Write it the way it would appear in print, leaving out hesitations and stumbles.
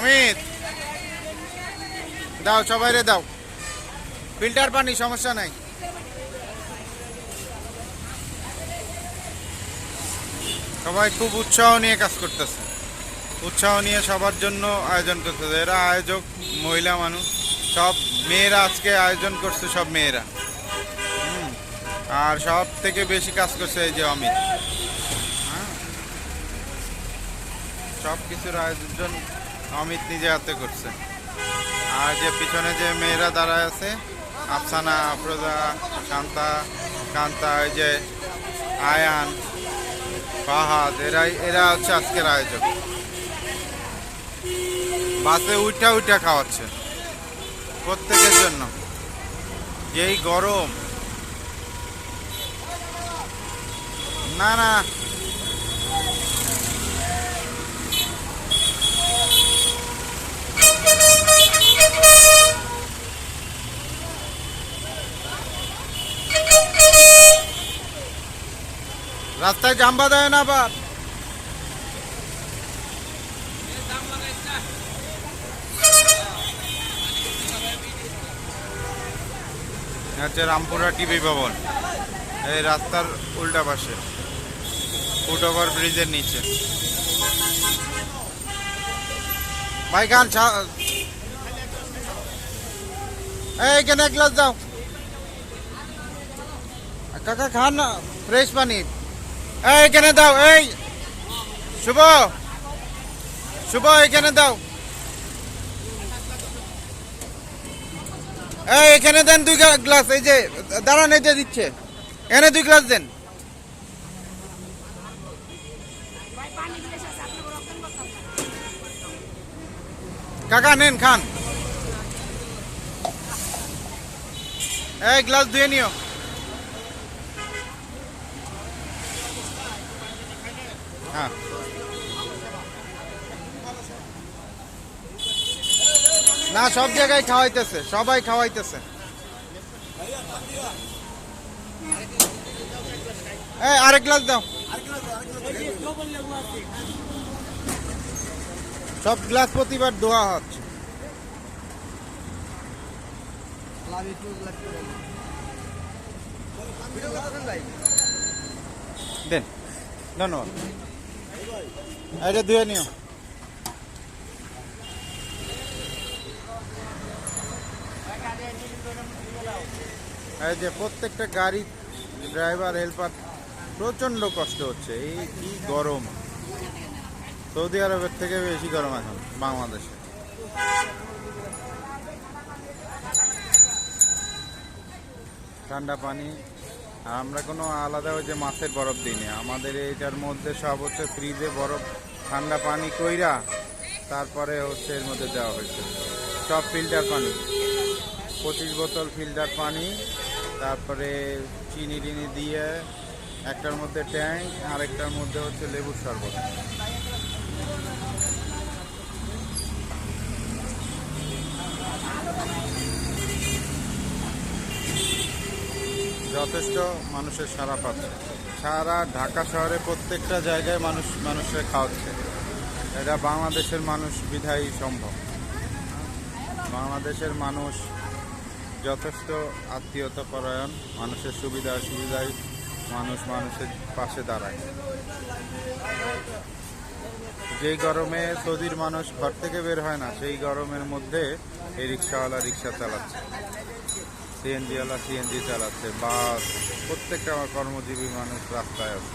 অমিত দাও, সবাইরে দাও ফিল্টার পানি, সমস্যা নাই। সবাই খুব উৎসাহ নিয়ে কাজ করতেছে, উৎসাহ নিয়ে সবার জন্য আয়োজন করতেছে। এরা আয়োজক মহিলা মানুষ, সব মেয়েরা আজকে আয়োজন করছে, সব মেয়েরা। আর সব থেকে বেশি কাজ করছে এই যে অমিত। হ্যাঁ, সব কিছুর আয়োজন অমিত নিজে হাতে করছে। আর যে পিছনে যে মেয়েরা দাঁড়ায় আছে, আফসানা, আফরোজা, শান্তা, কান্তা, এই যে আয়ান, ফাহাদ, এরা হচ্ছে আজকের আয়োজক। বাসে উঠা উঠা খাওয়াচ্ছে প্রত্যেকের জন্য। যেই গরম, না না রাস্তায় জাম বাঁধায় না আবার। হচ্ছে রামপুরা টিভি ভবন, এই রাস্তার উল্টা পাশে, ফুটওভার ব্রিজের নিচে। ভাই গান এইখানে এক গ্লাস দাও কাকা, খান না ফ্রেশ পানি। এইখানে দাও, এই শুভ শুভ এখানে দাও, এখানে দেন 2 গ্লাস। এই যে দাঁড়ান, এই যে দিচ্ছে, এখানে 2 গ্লাস দেন। কাকা নেন, খান। এই গ্লাস ধুয়ে নিও। হ্যাঁ, না সব জায়গায় খাওয়াইতেছে, সবাই খাওয়াইতেছে। এই আরেক গ্লাস দাও। সব গ্লাস প্রতিবার ধোয়া হচ্ছে। দেন, ধন্যবাদ। এটা ধুয়ে নিও। এই যে প্রত্যেকটা গাড়ি ড্রাইভার, হেল্পার প্রচন্ড কষ্ট হচ্ছে। এই কি গরম, সৌদি আরবের থেকে বেশি গরম এখন বাংলাদেশে। ঠান্ডা পানি, আর আমরা কোনো আলাদা ওই যে মাছের বরফ দিই না, আমাদের এইটার মধ্যে সব হচ্ছে ফ্রিজে বরফ ঠান্ডা পানি কইরা তারপরে হচ্ছে এর মধ্যে দেওয়া হয়েছে সব ফিল্টার পানি। 25 বোতল ফিল্টার পানি, তারপরে চিনি টিনি দিয়ে একটার মধ্যে ট্যাঙ্ক, আরেকটার মধ্যে হচ্ছে লেবুর শরবত। যথেষ্ট মানুষের সাড়া পাচ্ছে, সারা ঢাকা শহরে প্রত্যেকটা জায়গায় মানুষের খাওয়াচ্ছে। এটা বাংলাদেশের মানুষ বিধায়ী সম্ভব। বাংলাদেশের মানুষ যথেষ্ট আত্মীয়তা পরায়ণ, মানুষের সুবিধা অসুবিধায় মানুষের পাশে দাঁড়ায়। যেই গরমে সৌদির মানুষ ঘর থেকে বের হয় না, সেই গরমের মধ্যে এই রিক্সাওয়ালা রিক্সা চালাচ্ছে, সিএনজিওয়ালা সিএনজি চালাচ্ছে, বাস, প্রত্যেকটা কর্মজীবী মানুষ রাস্তায় আছে।